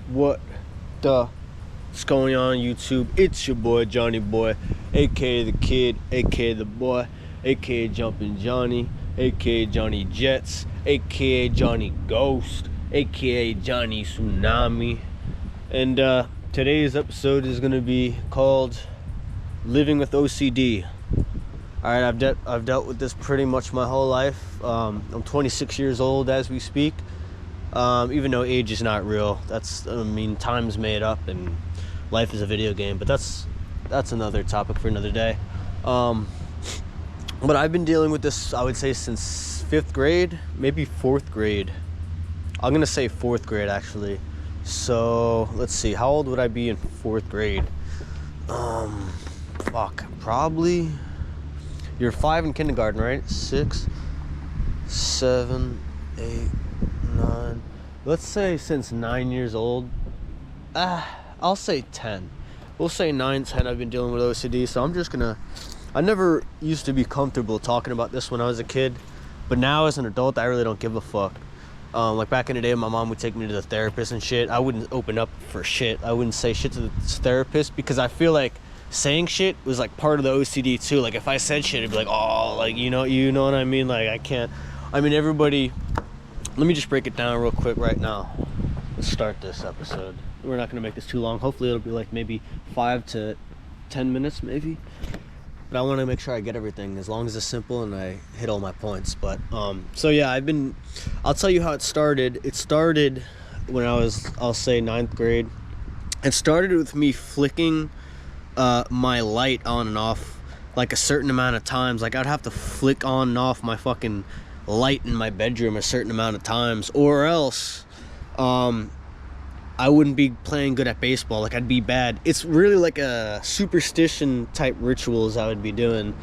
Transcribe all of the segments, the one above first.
What's going on YouTube? It's your boy Johnny Boy, aka the Kid, aka the Boy, aka Jumpin' Johnny, aka Johnny Jets, aka Johnny Ghost, aka Johnny Tsunami. And today's episode is gonna be called Living with OCD. Alright, I've dealt with this pretty much my whole life. I'm 26 years old as we speak. Even though age is not real, time's made up and life is a video game, but that's another topic for another day. But I've been dealing with this, I would say, since 5th grade, maybe 4th grade. I'm gonna say 4th grade actually. So let's see, how old would I be in 4th grade? Probably you're 5 in kindergarten, right? 6, 7, 8, 9. Let's say since 9 years old. I'll say 10. We'll say 9, 10. I've been dealing with OCD, so I never used to be comfortable talking about this when I was a kid, but now as an adult, I really don't give a fuck. Like back in the day, my mom would take me to the therapist and shit. I wouldn't open up for shit. I wouldn't say shit to the therapist because I feel like saying shit was like part of the OCD too. Like if I said shit, it'd be like, oh, like you know what I mean? Like I can't. I mean, everybody. Let me just break it down real quick right now. Let's start this episode. We're not gonna make this too long. Hopefully, it'll be like maybe 5 to 10 minutes, maybe. But I want to make sure I get everything as long as it's simple and I hit all my points. But so yeah, I'll tell you how it started. It started when I'll say 9th grade. It started with me flicking my light on and off like a certain amount of times. Like I'd have to flick on and off my fucking light in my bedroom a certain amount of times, or else I wouldn't be playing good at baseball. Like I'd be bad. It's really like a superstition type rituals I would be doing.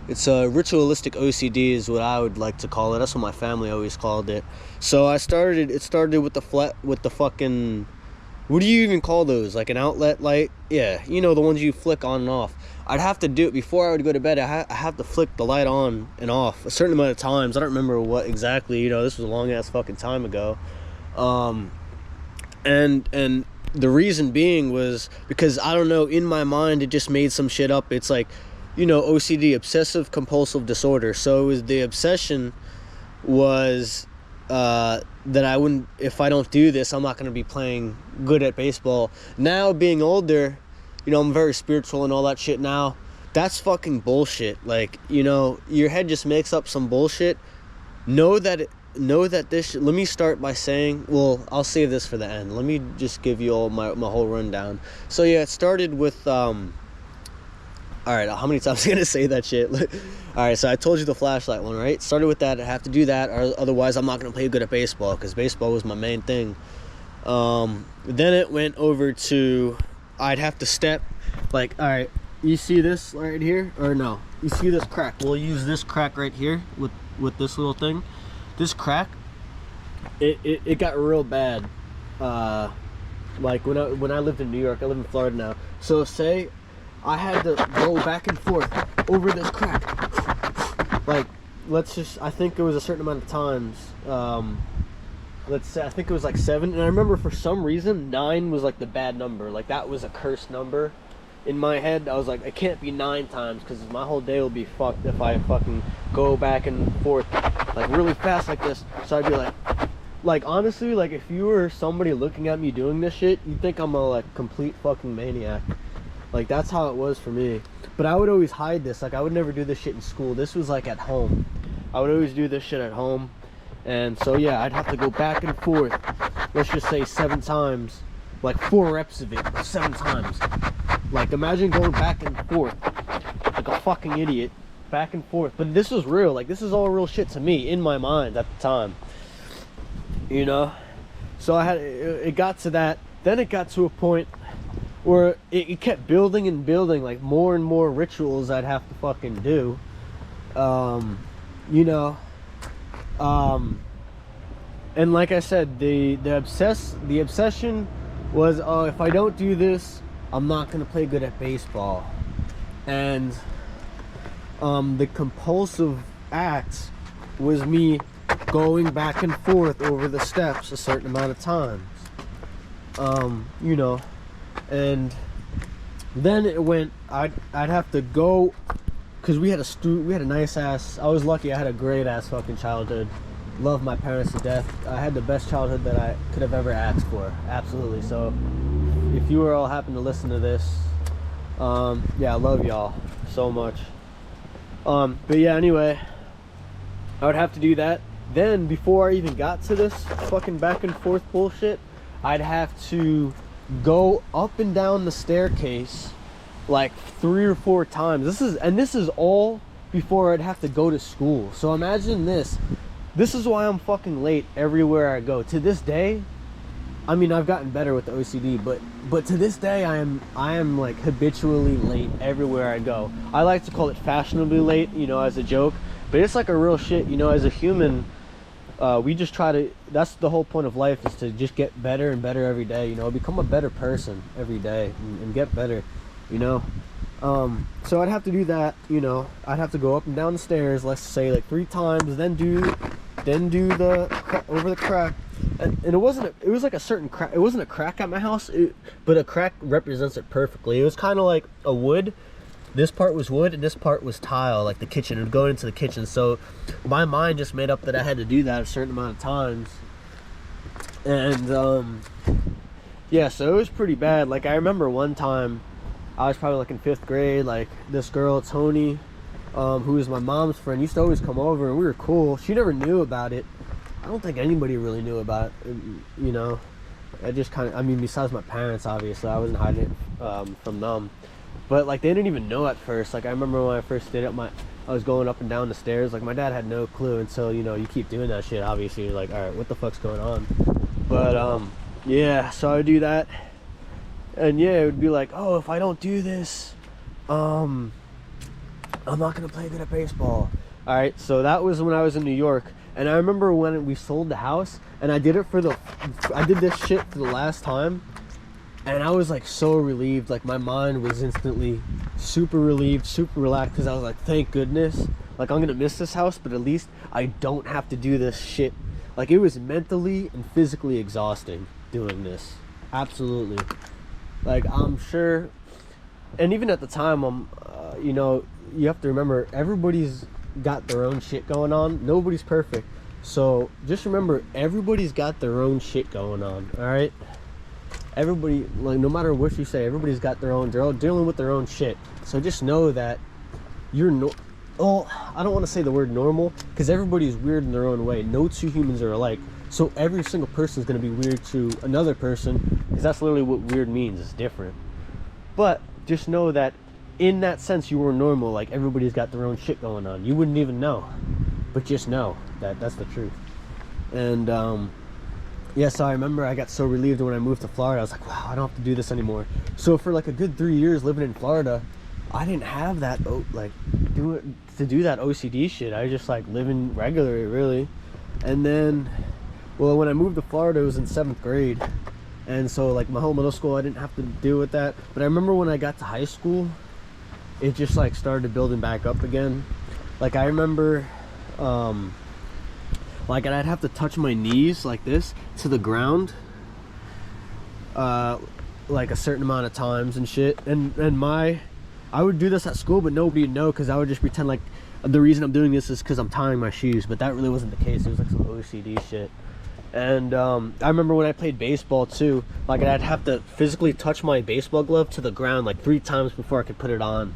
It's a ritualistic OCD is what I would like to call it. That's what my family always called it. So it started with the fucking, what do you even call those? Like an outlet light? Yeah, you know, the ones you flick on and off. I'd have to do it before I would go to bed. I have to flick the light on and off a certain amount of times. I don't remember what exactly, you know, this was a long ass fucking time ago. And the reason being was because, I don't know, in my mind, it just made some shit up. It's like, you know, OCD, obsessive compulsive disorder. So it was the obsession was, that I wouldn't, if I don't do this, I'm not going to be playing good at baseball. Now, being older, you know, I'm very spiritual and all that shit now. That's fucking bullshit. Like, you know, your head just makes up some bullshit. Know that this, let me start by saying, well, I'll save this for the end. Let me just give you all my whole rundown. So yeah, it started with, alright, how many times am I going to say that shit? Alright, so I told you the flashlight one, right? Started with that. I have to do that, or otherwise I'm not going to play good at baseball, because baseball was my main thing. Then it went over to, I'd have to step, like, alright, you see this right here? Or no, you see this crack? We'll use this crack right here with this little thing. This crack, it got real bad. Like when I lived in New York, I live in Florida now. So say I had to go back and forth over this crack. Like, I think it was a certain amount of times. Let's say, I think it was like 7. And I remember for some reason, 9 was like the bad number. Like that was a cursed number. In my head, I was like, it can't be 9 times because my whole day will be fucked if I fucking go back and forth like really fast like this. So I'd be like honestly, like if you were somebody looking at me doing this shit, you'd think I'm a like complete fucking maniac. Like that's how it was for me. But I would always hide this. Like I would never do this shit in school. This was like at home. I would always do this shit at home. And so yeah, I'd have to go back and forth. Let's just say 7 times. Like 4 reps of it, 7 times. Like imagine going back and forth like a fucking idiot, back and forth. But this was real. Like this is all real shit to me in my mind at the time, you know. So it got to that. Then it got to a point where it kept building and building, like more and more rituals I'd have to fucking do, you know. And like I said, the obsession was, oh, if I don't do this, I'm not going to play good at baseball. And the compulsive act was me going back and forth over the steps a certain amount of times. You know, and then it went. I'd have to go, cause we had a nice ass. I was lucky. I had a great ass fucking childhood. Loved my parents to death. I had the best childhood that I could have ever asked for. Absolutely. So, if you were all happen to listen to this, yeah, I love y'all so much. But yeah, anyway, I would have to do that. Then before I even got to this fucking back and forth bullshit, I'd have to go up and down the staircase like 3 or 4 times. This is all before I'd have to go to school. So imagine this. This is why I'm fucking late everywhere I go. To this day, I mean, I've gotten better with the OCD, but to this day, I am like habitually late everywhere I go. I like to call it fashionably late, you know, as a joke, but it's like a real shit, you know. As a human, we just try to, that's the whole point of life, is to just get better and better every day, you know, become a better person every day and get better, you know. So I'd have to do that, you know. I'd have to go up and down the stairs, let's say like 3 times, then do the over the crack. And it was like a certain crack. It wasn't a crack at my house, but a crack represents it perfectly. It was kind of like a wood. This part was wood and this part was tile, like the kitchen. It would go into the kitchen. So my mind just made up that I had to do that a certain amount of times. And yeah, so it was pretty bad. Like I remember one time, I was probably like in 5th grade. Like this girl Tony, who was my mom's friend, used to always come over, and we were cool. She never knew about it. I don't think anybody really knew about it, you know. I just kind of, I mean, besides my parents, obviously, I wasn't hiding it from them. But like, they didn't even know at first. Like, I remember when I first did it, I was going up and down the stairs. Like, my dad had no clue until, you know, you keep doing that shit. Obviously, you're like, all right, what the fuck's going on? But yeah, so I would do that, and yeah, it would be like, oh, if I don't do this, I'm not gonna play good at baseball. All right, so that was when I was in New York. And I remember when we sold the house, and I did this shit for the last time, and I was like so relieved. Like my mind was instantly super relieved, super relaxed, because I was like, thank goodness. Like, I'm gonna miss this house, but at least I don't have to do this shit. Like, it was mentally and physically exhausting doing this. Absolutely. Like, I'm sure, and even at the time, you know, you have to remember, everybody's got their own shit going on. Nobody's perfect, so just remember, everybody's got their own shit going on. All right, everybody, like, no matter what you say, everybody's got their own, they're all dealing with their own shit. So just know that you're I don't want to say the word normal, because everybody's weird in their own way. No 2 humans are alike, so every single person is going to be weird to another person, because that's literally what weird means. It's different. But just know that in that sense, you were normal. Like, everybody's got their own shit going on. You wouldn't even know, but just know that that's the truth. And yeah, so I remember I got so relieved when I moved to Florida. I was like, wow, I don't have to do this anymore. So for like a good 3 years living in Florida, I didn't have that like to do that OCD shit. I just like living regularly, really. And then, well, when I moved to Florida, it was in 7th grade, and so like my whole middle school, I didn't have to deal with that. But I remember when I got to high school, it just like started building back up again. Like I remember, like I'd have to touch my knees like this to the ground, like a certain amount of times and shit. And I would do this at school, but nobody would know, because I would just pretend like the reason I'm doing this is because I'm tying my shoes. But that really wasn't the case. It was like some OCD shit. And I remember when I played baseball too, like I'd have to physically touch my baseball glove to the ground like 3 times before I could put it on.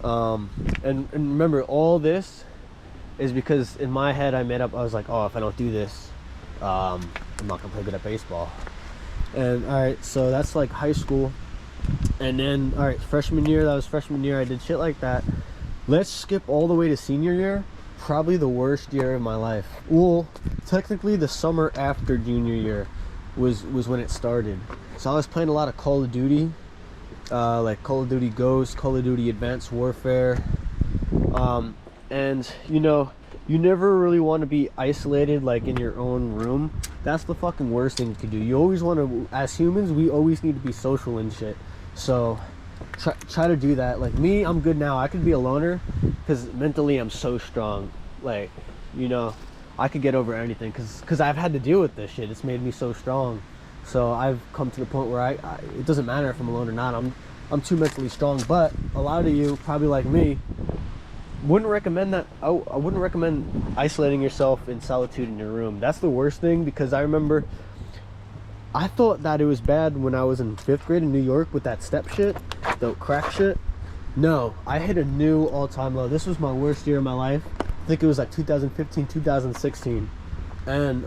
And remember, all this is because in my head I made up, I was like, oh, if I don't do this, I'm not gonna play good at baseball. And all right, so that's like high school. And then, all right, freshman year, I did shit like that. Let's skip all the way to senior year. Probably the worst year of my life. Well, technically the summer after junior year was when it started. So I was playing a lot of Call of Duty, like Call of Duty Ghost, Call of Duty Advanced Warfare. And you know, you never really want to be isolated like in your own room. That's the fucking worst thing you could do. You always want to, as humans, we always need to be social and shit. So try to do that. Like me, I'm good now. I could be a loner because mentally I'm so strong. Like, you know, I could get over anything because I've had to deal with this shit. It's made me so strong. So I've come to the point where it doesn't matter if I'm alone or not. I'm too mentally strong. But a lot of you, probably like me, wouldn't recommend that. I wouldn't recommend isolating yourself in solitude in your room. That's the worst thing, because I remember I thought that it was bad when I was in 5th grade in New York with that step shit, the crack shit. No, I hit a new all-time low. This was my worst year of my life. I think it was like 2015, 2016. And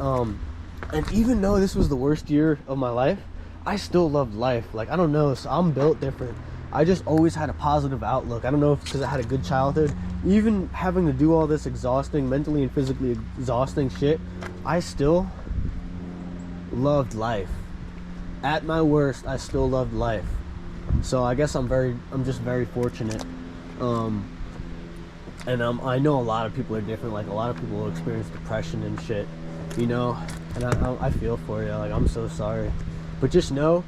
even though this was the worst year of my life, I still loved life. Like, I don't know, so I'm built different. I just always had a positive outlook. I don't know if it's because I had a good childhood. Even having to do all this exhausting, mentally and physically exhausting shit, I still loved life. At my worst, I still loved life. So I guess I'm just very fortunate. And I know a lot of people are different. Like, a lot of people experience depression and shit, you know, and I feel for you. Like, I'm so sorry, but just know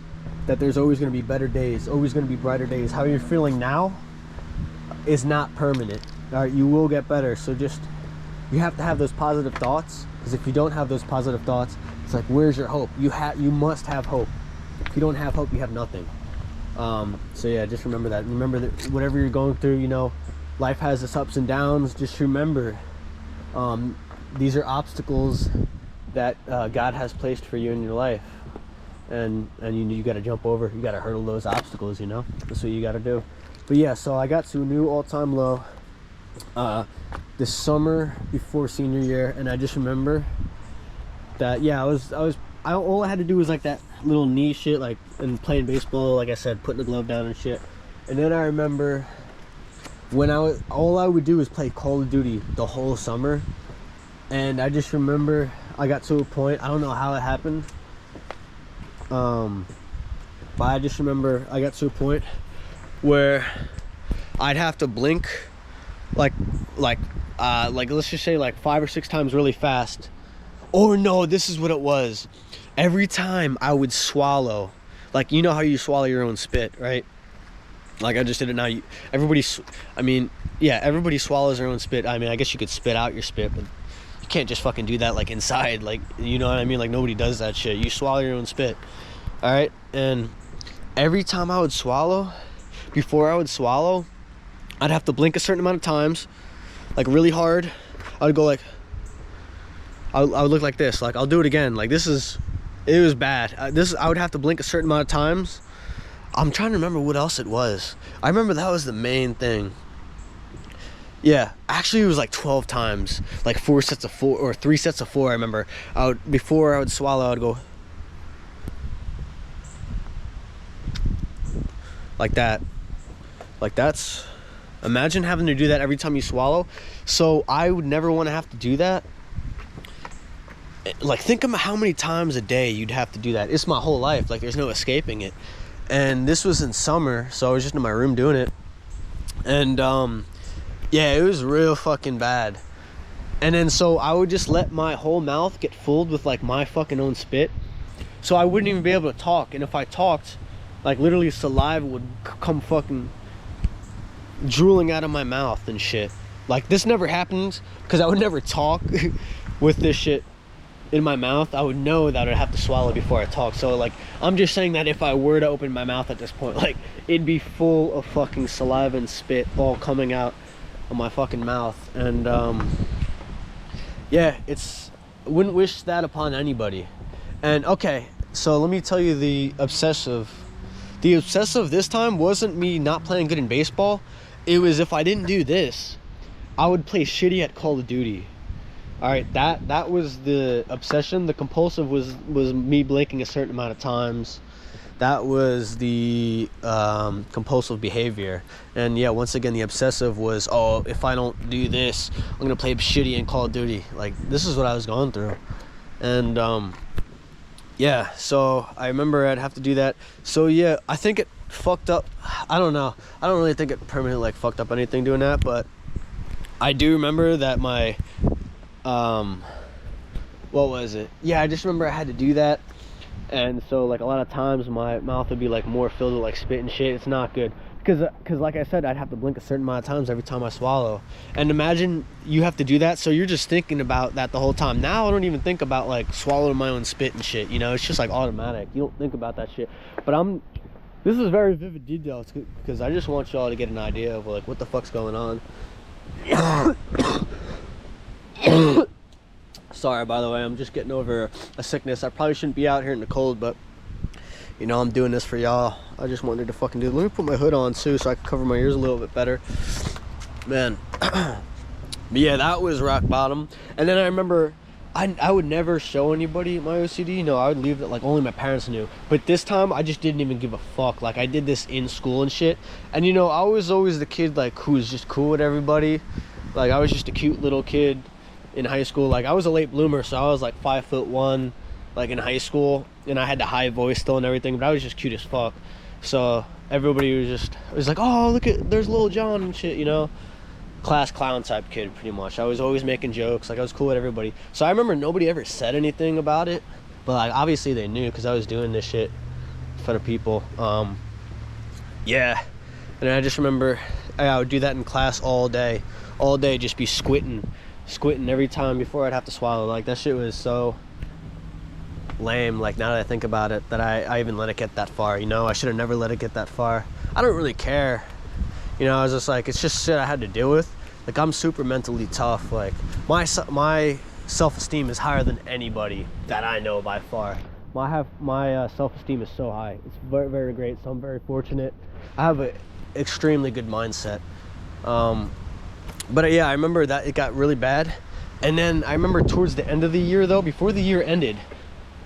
that there's always going to be better days, always going to be brighter days. How you're feeling now is not permanent. All right, you will get better. So just, you have to have those positive thoughts, because if you don't have those positive thoughts, it's like, where's your hope? You must have hope. If you don't have hope, you have nothing. So yeah, just remember that. Remember that whatever you're going through, you know, life has its ups and downs. Just remember, these are obstacles that God has placed for you in your life, and you got to jump over. You got to hurdle those obstacles. You know, that's what you got to do. But yeah, so I got to a new all-time low this summer before senior year, and I just remember that, yeah, all I had to do was like that little knee shit, like, and playing baseball, like I said, putting the glove down and shit. And then I remember when all I would do was play Call of Duty the whole summer. And I just remember I got to a point, I don't know how it happened, but I just remember I got to a point where I'd have to blink like let's just say like 5 or 6 times really fast. Or no, this is what it was. Every time I would swallow, like, you know how you swallow your own spit, right? Like, I just did it now. Everybody swallows their own spit. I mean, I guess you could spit out your spit, but you can't just fucking do that, like, inside. Like, you know what I mean? Like, nobody does that shit. You swallow your own spit. All right? And every time I would swallow, before I would swallow, I'd have to blink a certain amount of times, like, really hard. I'd go like, I would look like this. Like, I'll do it again. Like, it was bad. I would have to blink a certain amount of times. I'm trying to remember what else it was. I remember that was the main thing. Yeah, actually it was like 12 times, like 4 sets of 4 or 3 sets of 4. I remember before I would swallow, I would go like that. Like, that's, imagine having to do that every time you swallow. So I would never want to have to do that. Like, think about how many times a day you'd have to do that. It's my whole life. Like, there's no escaping it. And this was in summer, so I was just in my room doing it. And yeah, it was real fucking bad. And then so I would just let my whole mouth get filled with like my fucking own spit, so I wouldn't even be able to talk. And if I talked, like, literally saliva would come fucking drooling out of my mouth and shit. Like, this never happened because I would never talk with this shit in my mouth. I would know that I'd have to swallow before I talk. So, like, I'm just saying that if I were to open my mouth at this point, like, it'd be full of fucking saliva and spit all coming out of my fucking mouth. And yeah, wouldn't wish that upon anybody. And okay, so let me tell you, the obsessive this time wasn't me not playing good in baseball. It was, if I didn't do this, I would play shitty at Call of Duty. All right, that was the obsession. The compulsive was me blinking a certain amount of times. That was the compulsive behavior. And yeah, once again, the obsessive was, oh, if I don't do this, I'm gonna play shitty in Call of Duty. Like, this is what I was going through. And yeah, so I remember I'd have to do that. So yeah, I think it fucked up. I don't know. I don't really think it permanently, like, fucked up anything doing that, but I do remember that my what was it? Yeah, I just remember I had to do that. And so like a lot of times my mouth would be like more filled with like spit and shit. It's not good because like I said, I'd have to blink a certain amount of times every time I swallow. And imagine you have to do that, so you're just thinking about that the whole time. Now I don't even think about like swallowing my own spit and shit, you know. It's just like automatic. You don't think about that shit. But this is very vivid details because I just want y'all to get an idea of like what the fuck's going on. Sorry, by the way, I'm just getting over a sickness. I probably shouldn't be out here in the cold, but you know, I'm doing this for y'all. I just wanted to fucking do it. Let me put my hood on too so I can cover my ears a little bit better. Man. But yeah, that was rock bottom. And then I remember I would never show anybody my OCD. No, I would leave it like only my parents knew. But this time I just didn't even give a fuck. Like I did this in school and shit. And you know, I was always the kid like who was just cool with everybody. Like I was just a cute little kid in high school. Like I was a late bloomer, so I was like 5'1", like in high school, and I had the high voice still and everything, but I was just cute as fuck. So everybody was like, oh, look at, there's Lil Jon and shit, you know. Class clown type kid, pretty much. I was always making jokes, like I was cool with everybody. So I remember nobody ever said anything about it, but like obviously they knew because I was doing this shit in front of people. Yeah, and I just remember I would do that in class all day, just be squinting every time before I'd have to swallow. Like that shit was so lame. Like now that I think about it, that I even let it get that far, you know. I should have never let it get that far. I don't really care, you know. I was just like, it's just shit I had to deal with. Like I'm super mentally tough. Like my self-esteem is higher than anybody that I know by far. My self-esteem is so high. It's very, very great. So I'm very fortunate. I have an extremely good mindset. But yeah, I remember that it got really bad. And then I remember towards the end of the year though, before the year ended,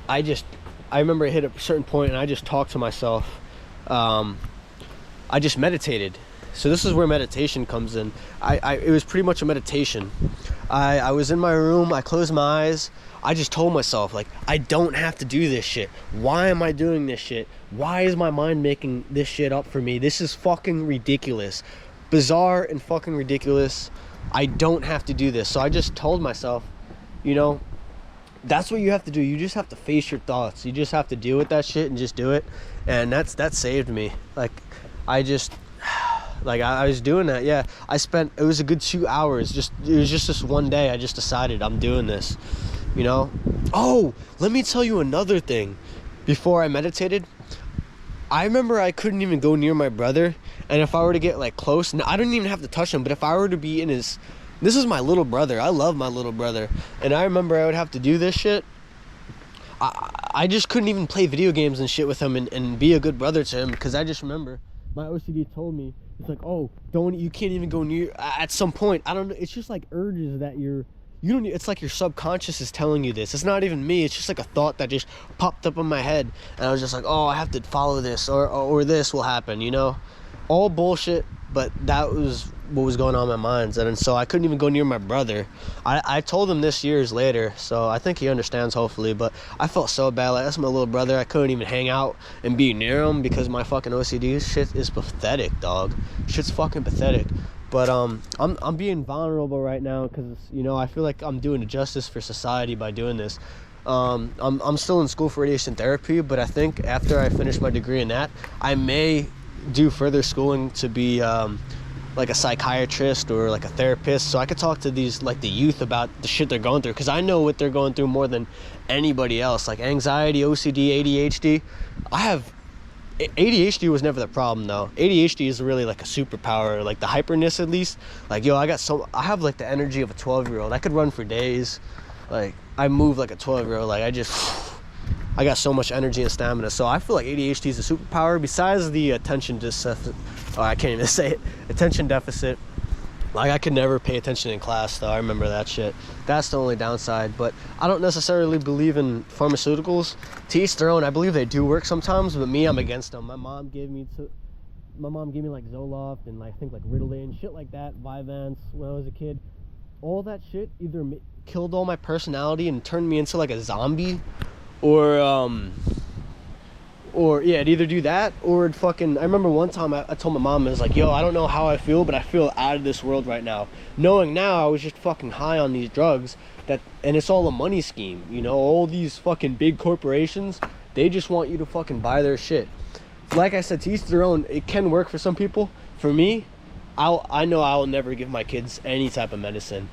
I remember it hit a certain point and I just talked to myself. I just meditated. So this is where meditation comes in. It was pretty much a meditation. I was in my room, I closed my eyes, I just told myself, like, I don't have to do this shit. Why am I doing this shit? Why is my mind making this shit up for me? This is fucking ridiculous. Bizarre and fucking ridiculous. I don't have to do this. So I just told myself, you know, that's what you have to do. You just have to face your thoughts. You just have to deal with that shit and just do it. And that saved me. Like I was doing that. Yeah, it was a good 2 hours. It was just this one day I just decided I'm doing this, you know. Oh, let me tell you another thing. Before I meditated, I remember I couldn't even go near my brother, and if I were to get like close, I don't even have to touch him, but if I were to be in his, this is my little brother, I love my little brother, and I remember I would have to do this shit. I just couldn't even play video games and shit with him and be a good brother to him, because I just remember my OCD told me, it's like, oh, you can't even go near, at some point, I don't know, it's just like urges that it's like your subconscious is telling you this. It's not even me. It's just like a thought that just popped up in my head. And I was just like, oh, I have to follow this or this will happen, you know? All bullshit, but that was what was going on in my mind. And so I couldn't even go near my brother. I told him this years later, so I think he understands, hopefully. But I felt so bad. Like, that's my little brother. I couldn't even hang out and be near him because my fucking OCD shit is pathetic, dog. Shit's fucking pathetic. But I'm being vulnerable right now because, you know, I feel like I'm doing a justice for society by doing this. I'm still in school for radiation therapy, but I think after I finish my degree in that, I may do further schooling to be like a psychiatrist or like a therapist, so I could talk to these, like, the youth about the shit they're going through, because I know what they're going through more than anybody else. Like anxiety, OCD, ADHD. ADHD was never the problem though. ADHD is really like a superpower, like the hyperness at least. Like, yo, I have like the energy of a 12-year-old. I could run for days. Like, I move like a 12-year-old. Like, I got so much energy and stamina. So I feel like ADHD is a superpower besides the attention deficit. Oh, I can't even say it. Attention deficit. Like, I could never pay attention in class though. I remember that shit. That's the only downside. But I don't necessarily believe in pharmaceuticals. To each their own. I believe they do work sometimes, but me, I'm against them. My mom gave me like Zoloft and I think like Ritalin, shit like that, Vyvanse when I was a kid. All that shit either killed all my personality and turned me into like a zombie, or yeah, it'd either do that or it'd fucking, I remember one time I told my mom, I was like, yo, I don't know how I feel, but I feel out of this world right now. Knowing now I was just fucking high on these drugs and it's all a money scheme, you know, all these fucking big corporations, They just want you to fucking buy their shit. Like I said, to each their own. It can work for some people. For me, I know I will never give my kids any type of medicine.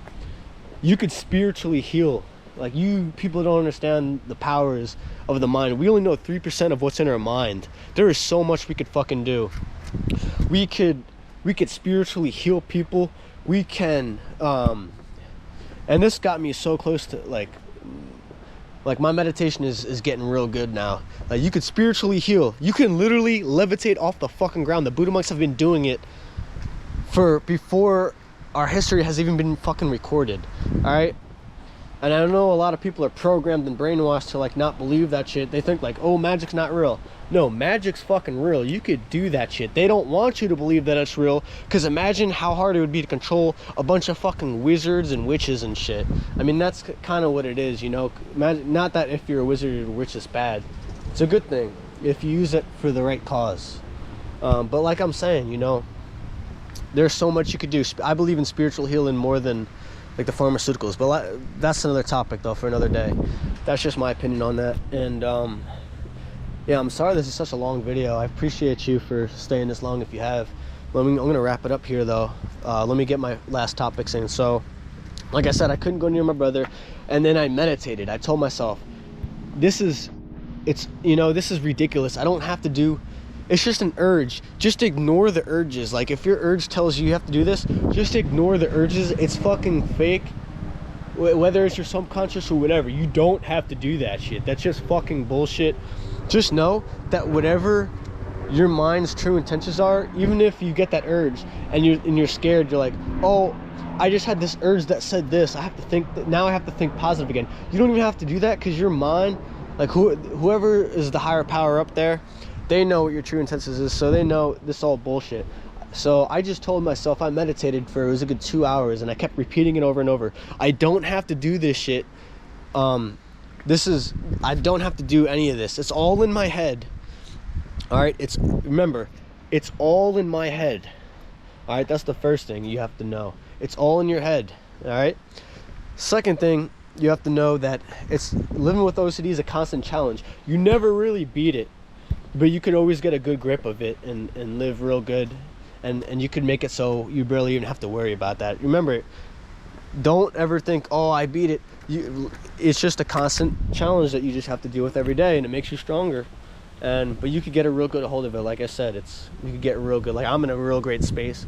You could spiritually heal. Like, you people don't understand the powers of the mind. We only know 3% of what's in our mind. There is so much we could fucking do. We could spiritually heal people. We can and this got me so close to like my meditation is getting real good now. Like, you could spiritually heal. You can literally levitate off the fucking ground. The Buddha monks have been doing it for before our history has even been fucking recorded. All right. And I know a lot of people are programmed and brainwashed to like not believe that shit. They think like, oh, magic's not real. No, magic's fucking real. You could do that shit. They don't want you to believe that it's real, because imagine how hard it would be to control a bunch of fucking wizards and witches and shit. I mean, that's kind of what it is, you know. Imagine, not that if you're a wizard or witch it's bad. It's a good thing if you use it for the right cause. But like I'm saying, you know, there's so much you could do. I believe in spiritual healing more than like the pharmaceuticals, but that's another topic though for another day. That's just my opinion on that. And yeah, I'm sorry this is such a long video. I appreciate you for staying this long if you have. I'm gonna wrap it up here though. Let me get my last topics in. So like I said, I couldn't go near my brother, and then I meditated. I told myself, this is ridiculous. I don't have to do, it's just an urge. Just ignore the urges. Like, if your urge tells you have to do this, just ignore the urges. It's fucking fake. Whether it's your subconscious or whatever, you don't have to do that shit. That's just fucking bullshit. Just know that whatever your mind's true intentions are, even if you get that urge and you're scared, you're like, oh, I just had this urge that said this. I have to think that now I have to think positive again. You don't even have to do that, because your mind, like whoever is the higher power up there, they know what your true intentions is, so they know this is all bullshit. So I just told myself, I meditated for, it was a good 2 hours, and I kept repeating it over and over. I don't have to do this shit. I don't have to do any of this. It's all in my head. All right, remember, it's all in my head. All right, that's the first thing you have to know. It's all in your head. All right. Second thing, you have to know that it's living with OCD is a constant challenge. You never really beat it, but you could always get a good grip of it and live real good, and you could make it so you barely even have to worry about that. Remember, don't ever think, oh, I beat it. It's just a constant challenge that you just have to deal with every day, and it makes you stronger. But you could get a real good hold of it. Like I said, you could get real good. Like, I'm in a real great space.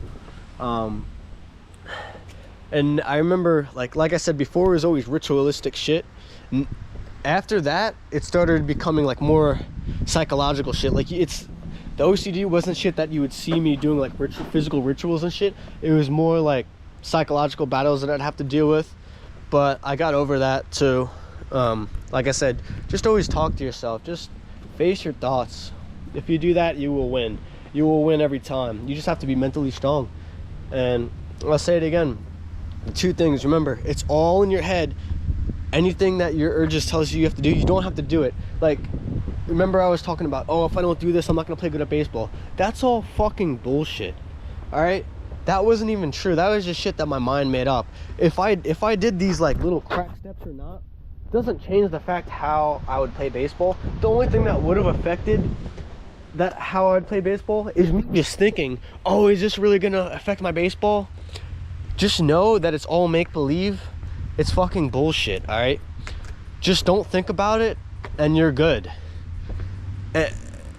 And I remember, like I said before, it was always ritualistic shit. After that, it started becoming like more psychological shit. Like, the OCD wasn't shit that you would see me doing, like physical rituals and shit. It was more like psychological battles that I'd have to deal with. But I got over that too. Like I said, just always talk to yourself. Just face your thoughts. If you do that, you will win. You will win every time. You just have to be mentally strong. And I'll say it again. Two things. Remember, it's all in your head. Anything that your urges tells you have to do, you don't have to do it. Like, remember I was talking about, oh, if I don't do this, I'm not gonna play good at baseball. That's all fucking bullshit. All right, that wasn't even true. That was just shit that my mind made up. If I did these like little crack steps or not, doesn't change the fact how I would play baseball. The only thing that would have affected that how I would play baseball is me just thinking, oh, is this really gonna affect my baseball? Just know that it's all make-believe. It's fucking bullshit. All right, just don't think about it and you're good.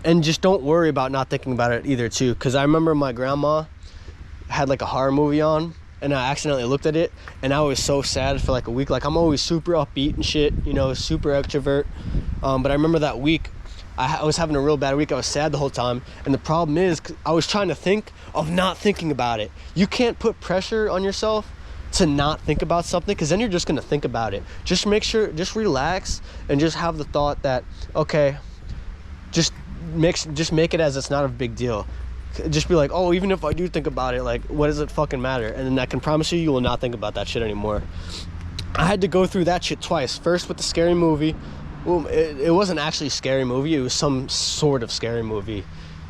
And just don't worry about not thinking about it either too, because I remember my grandma had like a horror movie on, and I accidentally looked at it, and I was so sad for like a week. Like, I'm always super upbeat and shit, you know, super extrovert. But I remember that week, I was having a real bad week. I was sad the whole time, and the problem is I was trying to think of not thinking about it. You can't put pressure on yourself to not think about something, because then you're just gonna think about it. Just make sure, just relax, and just have the thought that, okay, just make it as it's not a big deal. Just be like, oh, even if I do think about it, like, what does it fucking matter? And then I can promise you will not think about that shit anymore. I had to go through that shit twice. First with the scary movie. Well, it wasn't actually a scary movie. It was some sort of scary movie,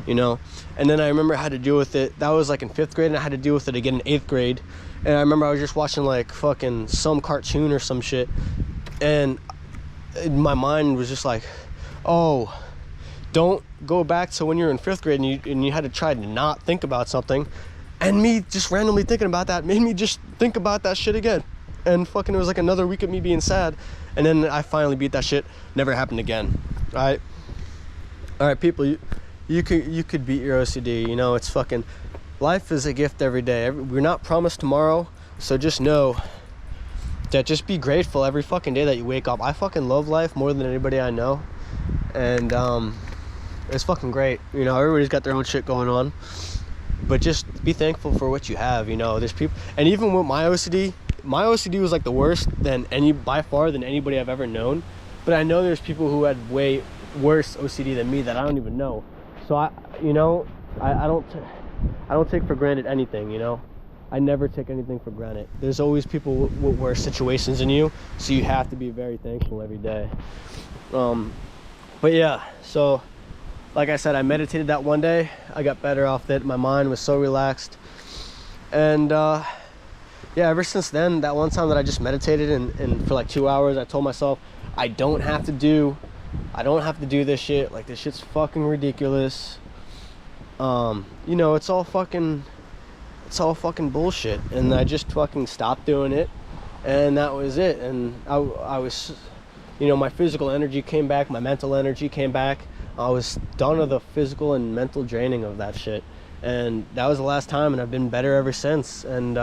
you know? And then I remember I had to deal with it. That was like in 5th grade, and I had to deal with it again in 8th grade. And I remember I was just watching like fucking some cartoon or some shit. And my mind was just like, oh, don't go back to when you were in 5th grade and you had to try to not think about something. And me just randomly thinking about that made me just think about that shit again. And fucking, it was like another week of me being sad. And then I finally beat that shit. Never happened again. All right, people, you could beat your OCD. You know, it's fucking, life is a gift every day. We're not promised tomorrow. So just know that, just be grateful every fucking day that you wake up. I fucking love life more than anybody I know. And it's fucking great. You know, everybody's got their own shit going on. But just be thankful for what you have. You know, there's people, and even with my OCD was like the worst by far than anybody I've ever known. But I know there's people who had way worse OCD than me that I don't even know. So I don't take for granted anything, you know. I never take anything for granted. There's always people with worse situations than you, so you have to be very thankful every day. But yeah, so like I said, I meditated that one day. I got better off it. My mind was so relaxed. And yeah, ever since then, that one time that I just meditated and for like 2 hours, I told myself, I don't have to do this shit. Like, this shit's fucking ridiculous. You know, it's all fucking bullshit. And I just fucking stopped doing it, and that was it. And I was, you know, my physical energy came back, my mental energy came back. I was done with the physical and mental draining of that shit, and that was the last time, and I've been better ever since. And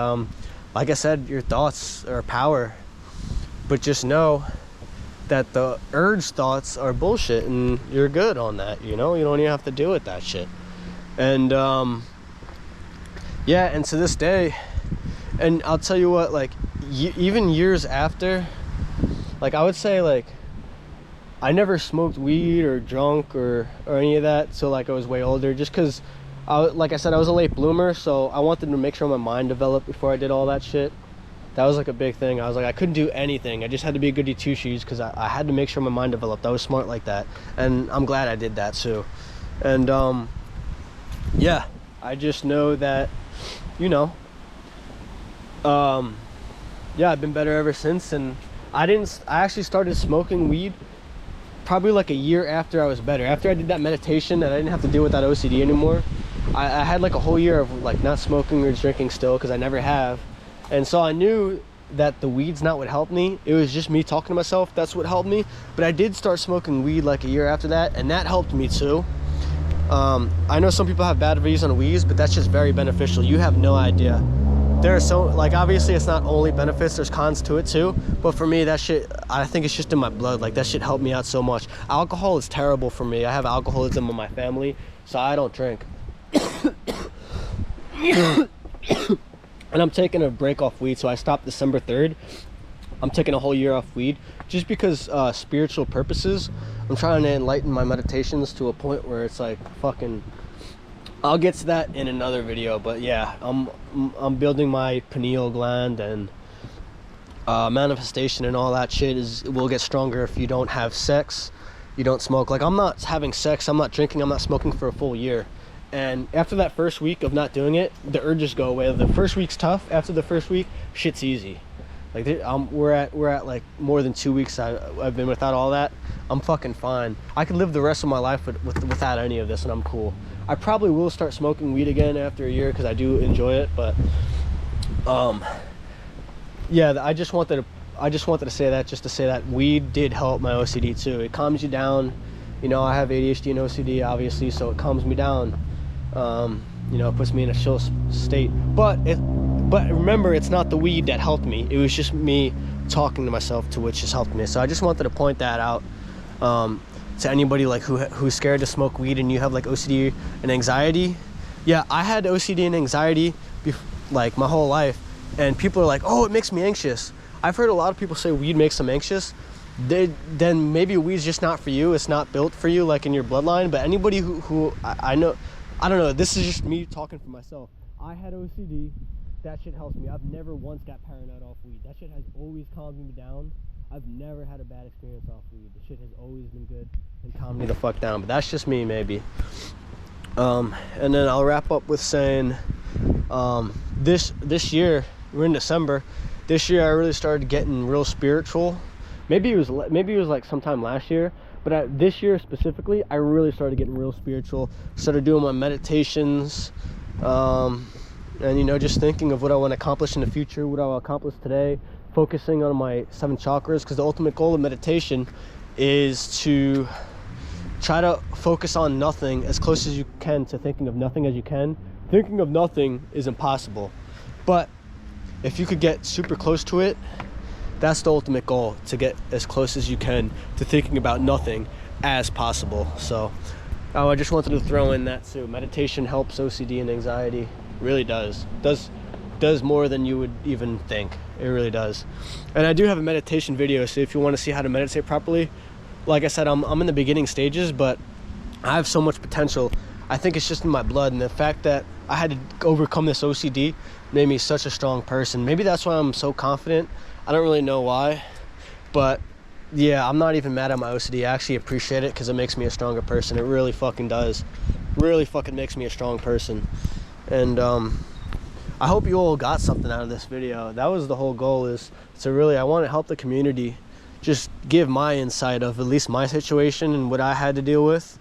like I said, your thoughts are power, but just know that the urge thoughts are bullshit, and you're good on that. You know, you don't even have to deal with that shit. And yeah, and to this day, and I'll tell you what, like, even years after, like, I would say, like, I never smoked weed or drunk or any of that till like I was way older, just because, like I said, I was a late bloomer, so I wanted to make sure my mind developed before I did all that shit. That was like a big thing. I was like, I couldn't do anything. I just had to be a goody two-shoes because I had to make sure my mind developed. I was smart like that, and I'm glad I did that too. And yeah, I just know that, you know, yeah, I've been better ever since. And I actually started smoking weed probably like a year after I was better. After I did that meditation and I didn't have to deal with that OCD anymore, I had like a whole year of like not smoking or drinking still, because I never have. And so I knew that the weed's not what helped me. It was just me talking to myself. That's what helped me. But I did start smoking weed like a year after that, and that helped me too. I know some people have bad views on weeds, but that's just very beneficial. You have no idea. There are so, like, obviously it's not only benefits, there's cons to it too, but for me, that shit, I think it's just in my blood. Like, that shit helped me out so much. Alcohol is terrible for me. I have alcoholism in my family, so I don't drink. And I'm taking a break off weed, so I stopped December 3rd. I'm taking a whole year off weed just because spiritual purposes. I'm trying to enlighten my meditations to a point where it's like fucking, I'll get to that in another video. But yeah, I'm building my pineal gland, and manifestation and all that shit will get stronger if you don't have sex, you don't smoke. Like, I'm not having sex, I'm not drinking, I'm not smoking for a full year. And after that first week of not doing it, the urges go away. The first week's tough. After the first week, shit's easy. Like, we're at like more than 2 weeks I've been without all that. I'm fucking fine. I could live the rest of my life without any of this, and I'm cool. I probably will start smoking weed again after a year because I do enjoy it. But yeah, I just wanted to say that, just to say that weed did help my OCD too. It calms you down. You know, I have ADHD and OCD obviously, so it calms me down. You know, it puts me in a chill state. But remember, it's not the weed that helped me. It was just me talking to myself, to which has helped me. So I just wanted to point that out to anybody like who's scared to smoke weed and you have like OCD and anxiety. Yeah, I had OCD and anxiety like my whole life, and people are like, oh, it makes me anxious. I've heard a lot of people say weed makes them anxious. Then maybe weed's just not for you. It's not built for you, like in your bloodline. But anybody who I know, I don't know, this is just me talking for myself. I had OCD. That shit helps me. I've never once got paranoid off weed. That shit has always calmed me down. I've never had a bad experience off weed. The shit has always been good and calmed me the fuck down. But that's just me, maybe. And then I'll wrap up with saying, this year, we're in December. This year I really started getting real spiritual. Maybe it was like sometime last year, But this year specifically, I really started getting real spiritual, started doing my meditations, and you know, just thinking of what I want to accomplish in the future, what I will accomplish today, focusing on my 7 chakras, because the ultimate goal of meditation is to try to focus on nothing as close as you can to thinking of nothing as you can. Thinking of nothing is impossible, but if you could get super close to it, that's the ultimate goal, to get as close as you can to thinking about nothing as possible. So I just wanted to throw in that too. Meditation helps OCD and anxiety. Really does more than you would even think. It really does. And I do have a meditation video, so if you want to see how to meditate properly, like I said, I'm in the beginning stages, but I have so much potential. I think it's just in my blood, and the fact that I had to overcome this OCD made me such a strong person. Maybe that's why I'm so confident. I don't really know why, but yeah, I'm not even mad at my OCD. I actually appreciate it because it makes me a stronger person. It really fucking does. Really fucking makes me a strong person. And I hope you all got something out of this video. That was the whole goal, is to really, I want to help the community, just give my insight of at least my situation and what I had to deal with.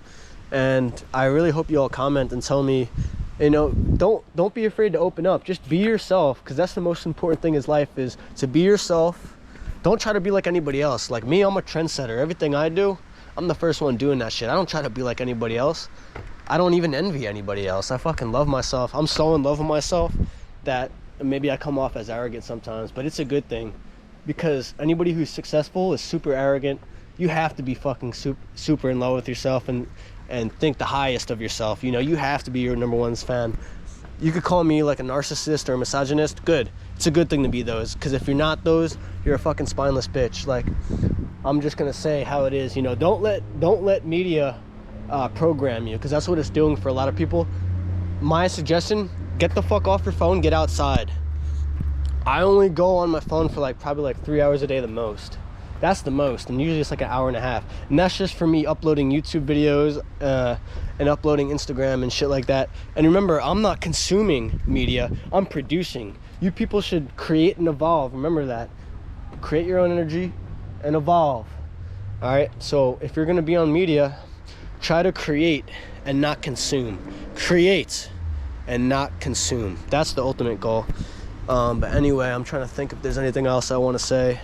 And I really hope you all comment and tell me, you know, don't be afraid to open up. Just be yourself, because that's the most important thing in life, is to be yourself. Don't try to be like anybody else. Like me, I'm a trendsetter. Everything I do, I'm the first one doing that shit. I don't try to be like anybody else. I don't even envy anybody else. I fucking love myself. I'm so in love with myself that maybe I come off as arrogant sometimes, but it's a good thing, because anybody who's successful is super arrogant. You have to be fucking super in love with yourself and think the highest of yourself. You know, you have to be your #1 fan. You could call me like a narcissist or a misogynist. Good. It's a good thing to be those, because if you're not those, you're a fucking spineless bitch. Like, I'm just gonna say how it is. You know, don't let media program you, because that's what it's doing for a lot of people. My suggestion: get the fuck off your phone, get outside. I only go on my phone for probably like 3 hours a day, the most. That's the most, and usually it's like an hour and a half, and that's just for me uploading YouTube videos and uploading Instagram and shit like that. And remember, I'm not consuming media, I'm producing. You people should create and evolve. Remember that. Create your own energy and evolve. All right, so if you're gonna be on media, try to create and not consume. Create and not consume. That's the ultimate goal. But anyway, I'm trying to think if there's anything else I want to say.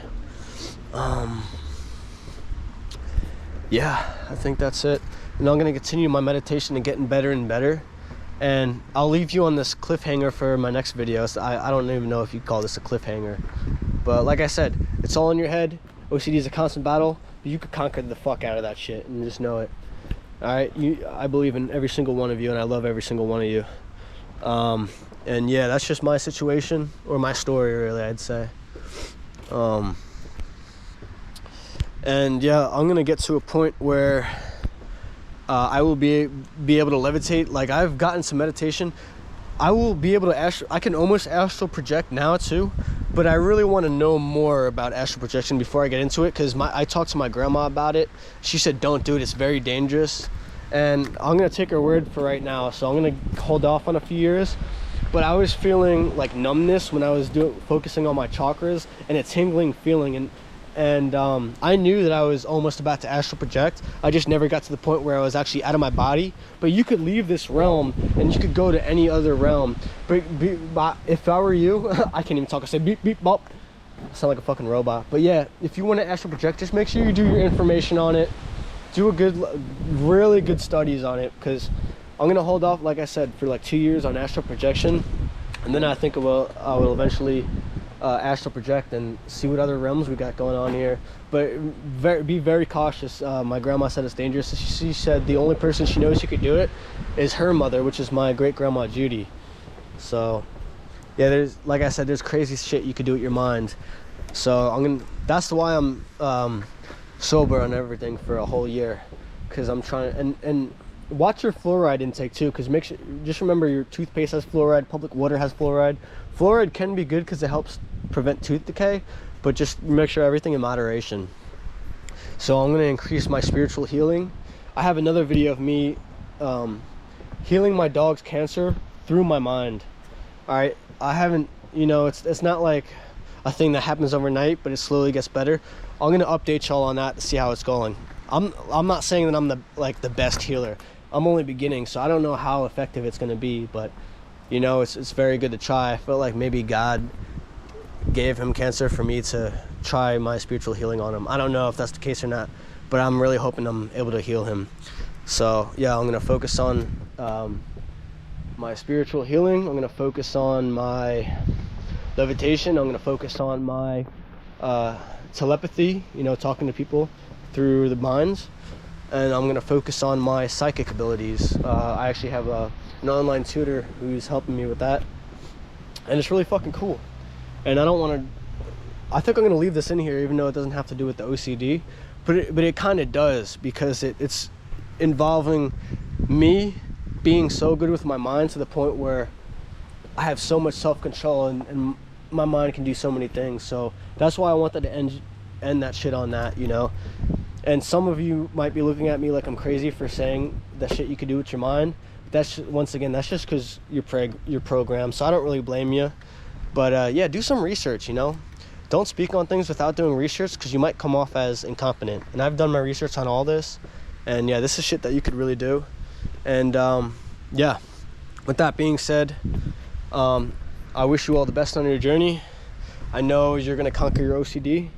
Yeah, I think that's it. And I'm going to continue my meditation and getting better and better. And I'll leave you on this cliffhanger for my next video. So I don't even know if you call this a cliffhanger. But like I said, it's all in your head. OCD is a constant battle, but you could conquer the fuck out of that shit, and just know it. Alright, I believe in every single one of you, and I love every single one of you. And yeah, that's just my situation, or my story really, I'd say. And yeah, I'm gonna get to a point where I will be able to levitate. Like, I've gotten some meditation. I will be able to I can almost astral project now too, but I really want to know more about astral projection before I get into it, because I talked to my grandma about it. She said don't do it, it's very dangerous. And I'm gonna take her word for right now, so I'm gonna hold off on a few years. But I was feeling like numbness when I was focusing on my chakras, and a tingling feeling, and I knew that I was almost about to astral project. I just never got to the point where I was actually out of my body. But you could leave this realm and you could go to any other realm. But if I were you, I can't even talk. I say beep beep bop. I sound like a fucking robot. But yeah, if you want to astral project, just make sure you do your information on it. Do really good studies on it, because I'm gonna hold off, like I said, for like 2 years on astral projection, and then I think I will eventually astral project and see what other realms we got going on here. But be very cautious. My grandma said it's dangerous. She said the only person she knows who could do it is her mother, which is my great grandma Judy. So yeah, like I said, there's crazy shit you could do with your mind. So that's why I'm sober on everything for a whole year, because I'm trying. And watch your fluoride intake too, because just remember, your toothpaste has fluoride, public water has fluoride. Fluoride can be good because it helps prevent tooth decay, but just make sure everything in moderation. So I'm going to increase my spiritual healing. I have another video of me healing my dog's cancer through my mind. All right, I haven't, it's not like a thing that happens overnight, but it slowly gets better. I'm going to update y'all on that to see how it's going. I'm not saying that I'm the best healer. I'm only beginning, so I don't know how effective it's gonna be, but you know, it's very good to try. I feel like maybe God gave him cancer for me to try my spiritual healing on him. I don't know if that's the case or not, but I'm really hoping I'm able to heal him. So yeah, I'm gonna focus on my spiritual healing. I'm gonna focus on my levitation. I'm gonna focus on my telepathy, you know, talking to people through the minds, and I'm gonna focus on my psychic abilities. I actually have an online tutor who's helping me with that, and it's really fucking cool. And I think I'm gonna leave this in here, even though it doesn't have to do with the OCD, but it kind of does, because it's involving me being so good with my mind to the point where I have so much self-control, and my mind can do so many things. So that's why I wanted to end that shit on that, you know. And some of you might be looking at me like I'm crazy for saying that shit you could do with your mind. That's, once again, that's just because you're programmed, so I don't really blame you. But yeah, do some research, you know. Don't speak on things without doing research, because you might come off as incompetent. And I've done my research on all this, and yeah, this is shit that you could really do. And yeah, with that being said, I wish you all the best on your journey. I know you're gonna conquer your OCD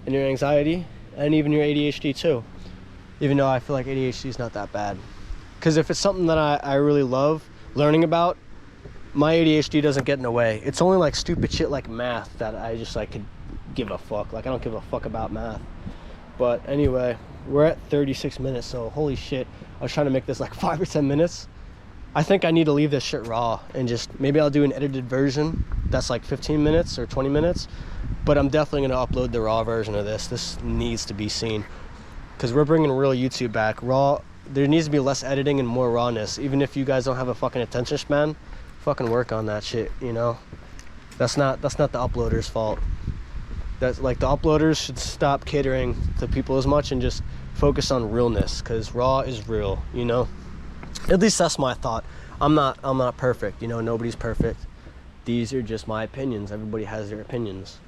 and your anxiety, and even your ADHD too, even though I feel like ADHD is not that bad, because if it's something that I really love learning about, my ADHD doesn't get in the way. It's only like stupid shit like math that I just like could give a fuck. Like, I don't give a fuck about math. But anyway, we're at 36 minutes, so holy shit, I was trying to make this like 5 or 10 minutes. I think I need to leave this shit raw, and just maybe I'll do an edited version that's like 15 minutes or 20 minutes, but I'm definitely going to upload the raw version of this. This needs to be seen, because we're bringing real YouTube back. Raw, there needs to be less editing and more rawness. Even if you guys don't have a fucking attention span, fucking work on that shit, you know. That's not the uploaders' fault. That's like, the uploaders should stop catering to people as much and just focus on realness, because raw is real, you know. At least that's my thought. I'm not perfect, you know. Nobody's perfect. These are just my opinions. Everybody has their opinions.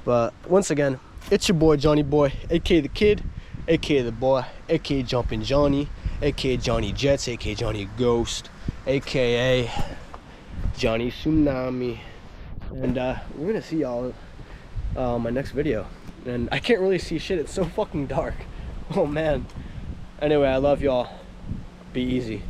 But once again, it's your boy Johnny Boy, aka the Kid, aka the Boy, aka Jumpin' Johnny, aka Johnny Jets, aka Johnny Ghost, aka Johnny Tsunami. And we're gonna see y'all my next video. And I can't really see shit, it's so fucking dark. Oh man. Anyway, I love y'all. Be easy.